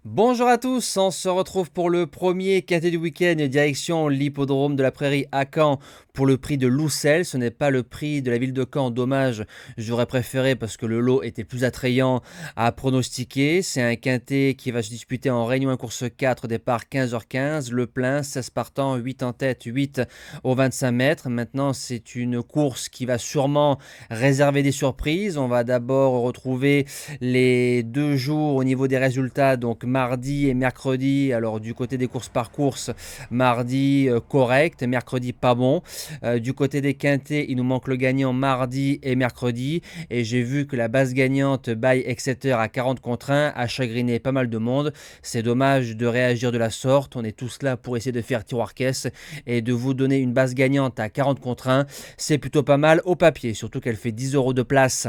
Bonjour à tous, on se retrouve pour le premier quintet du week-end direction l'hippodrome de la Prairie à Caen pour le prix de Loussel. Ce n'est pas le prix de la ville de Caen, dommage, j'aurais préféré parce que le lot était plus attrayant à pronostiquer. C'est un quintet qui va se disputer en Réunion 1 course 4, départ 15h15, le plein, 16 partants, 8 en tête, 8 aux 25 mètres. Maintenant, c'est une course qui va sûrement réserver des surprises. On va d'abord retrouver les 2 jours au niveau des résultats, donc mardi et mercredi. Alors du côté des courses par course, mardi correct, mercredi pas bon. Du côté des quintets, il nous manque le gagnant mardi et mercredi. Et j'ai vu que la base gagnante by Exeter à 40 contre 1 a chagriné pas mal de monde. C'est dommage de réagir de la sorte. On est tous là pour essayer de faire tiroir caisse et de vous donner une base gagnante à 40 contre 1. C'est plutôt pas mal au papier, surtout qu'elle fait 10 € de place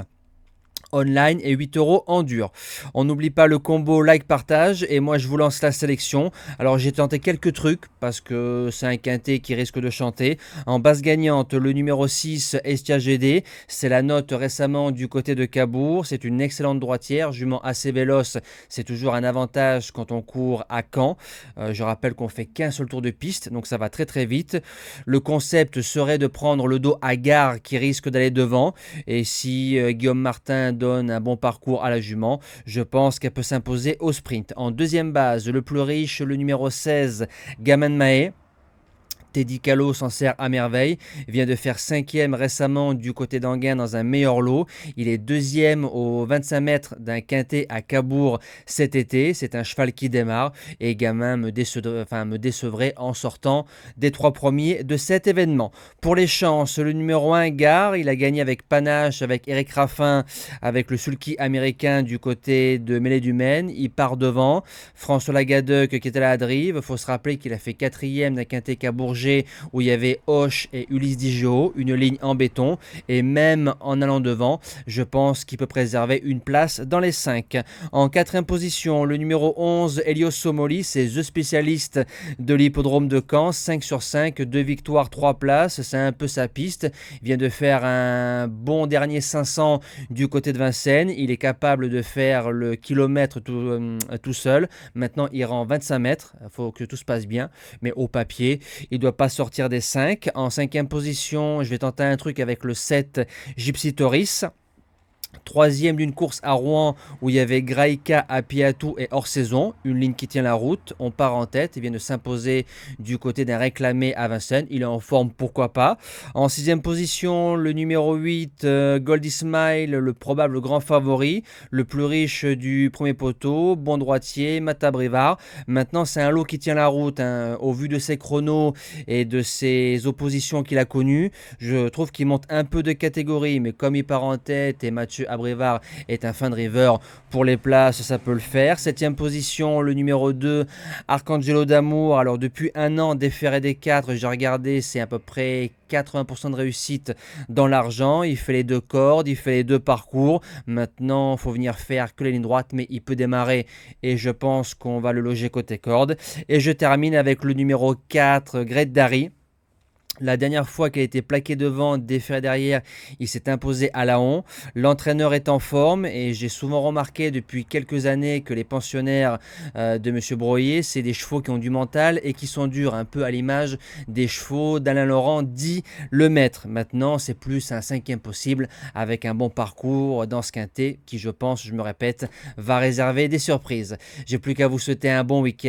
online et 8 € en dur. On n'oublie pas le combo like-partage et moi je vous lance la sélection. Alors j'ai tenté quelques trucs parce que c'est un quintet qui risque de chanter. En base gagnante, le numéro 6 Estia GD, c'est la note récemment du côté de Cabourg. C'est une excellente droitière, jument assez véloce, c'est toujours un avantage quand on court à Caen. Je rappelle qu'on fait qu'un seul tour de piste, donc ça va très très vite. Le concept serait de prendre le dos à Gare qui risque d'aller devant, et si Guillaume Martin donne un bon parcours à la jument, je pense qu'elle peut s'imposer au sprint. En deuxième base, le plus riche, le numéro 16, Gaman Mahé. Teddy Callot s'en sert à merveille, vient de faire 5e récemment du côté d'Anguin dans un meilleur lot. Il est 2e aux 25 mètres d'un quintet à Cabourg cet été. C'est un cheval qui démarre et Gamin me décevrait en sortant des 3 premiers de cet événement. Pour les chances, le numéro 1 Gare, il a gagné avec panache, avec Eric Raffin, avec le sulky américain du côté de Mêlée du Maine. Il part devant. François Lagadec qui était là à Drive. Il faut se rappeler qu'il a fait 4e d'un quintet Cabourg où il y avait Hoche et Ulysse Digio, une ligne en béton, et même en allant devant, je pense qu'il peut préserver une place dans les 5. En 4e position, le numéro 11, Helios Somoli, c'est The spécialiste de l'hippodrome de Caen, 5 sur 5, 2 victoires, 3 places, c'est un peu sa piste. Il vient de faire un bon dernier 500 du côté de Vincennes, il est capable de faire le kilomètre tout seul. Maintenant, il rend 25 mètres, il faut que tout se passe bien, mais au papier, il doit pas sortir des 5. En 5e position, je vais tenter un truc avec le 7 Gypsy Toris. 3e d'une course à Rouen où il y avait Graïka, Apiatou et hors saison, une ligne qui tient la route. On part en tête, il vient de s'imposer du côté d'un réclamé à Vincennes, il est en forme, pourquoi pas. En 6e position, le numéro 8 Goldie Smile, le probable grand favori, le plus riche du premier poteau, bon droitier, Mata Brivard. Maintenant c'est un lot qui tient la route, hein. Au vu de ses chronos et de ses oppositions qu'il a connues, je trouve qu'il monte un peu de catégorie, mais comme il part en tête et Mathieu Abrivard est un fin driver, pour les places ça peut le faire. 7e position, le numéro 2 Arcangelo d'Amour. Alors depuis un an, déféré des 4, j'ai regardé, c'est à peu près 80% de réussite dans l'argent. Il fait les 2 cordes, il fait les 2 parcours. Maintenant, il faut venir faire que les lignes droites, mais il peut démarrer et je pense qu'on va le loger côté corde. Et je termine avec le numéro 4 Great Dari. La dernière fois qu'il a été plaqué devant, déféré derrière, il s'est imposé à Laon. L'entraîneur est en forme et j'ai souvent remarqué depuis quelques années que les pensionnaires de M. Broyer, c'est des chevaux qui ont du mental et qui sont durs, un peu à l'image des chevaux d'Alain Laurent, dit le maître. Maintenant, c'est plus un 5e possible avec un bon parcours dans ce quintet qui, je pense, je me répète, va réserver des surprises. J'ai plus qu'à vous souhaiter un bon week-end.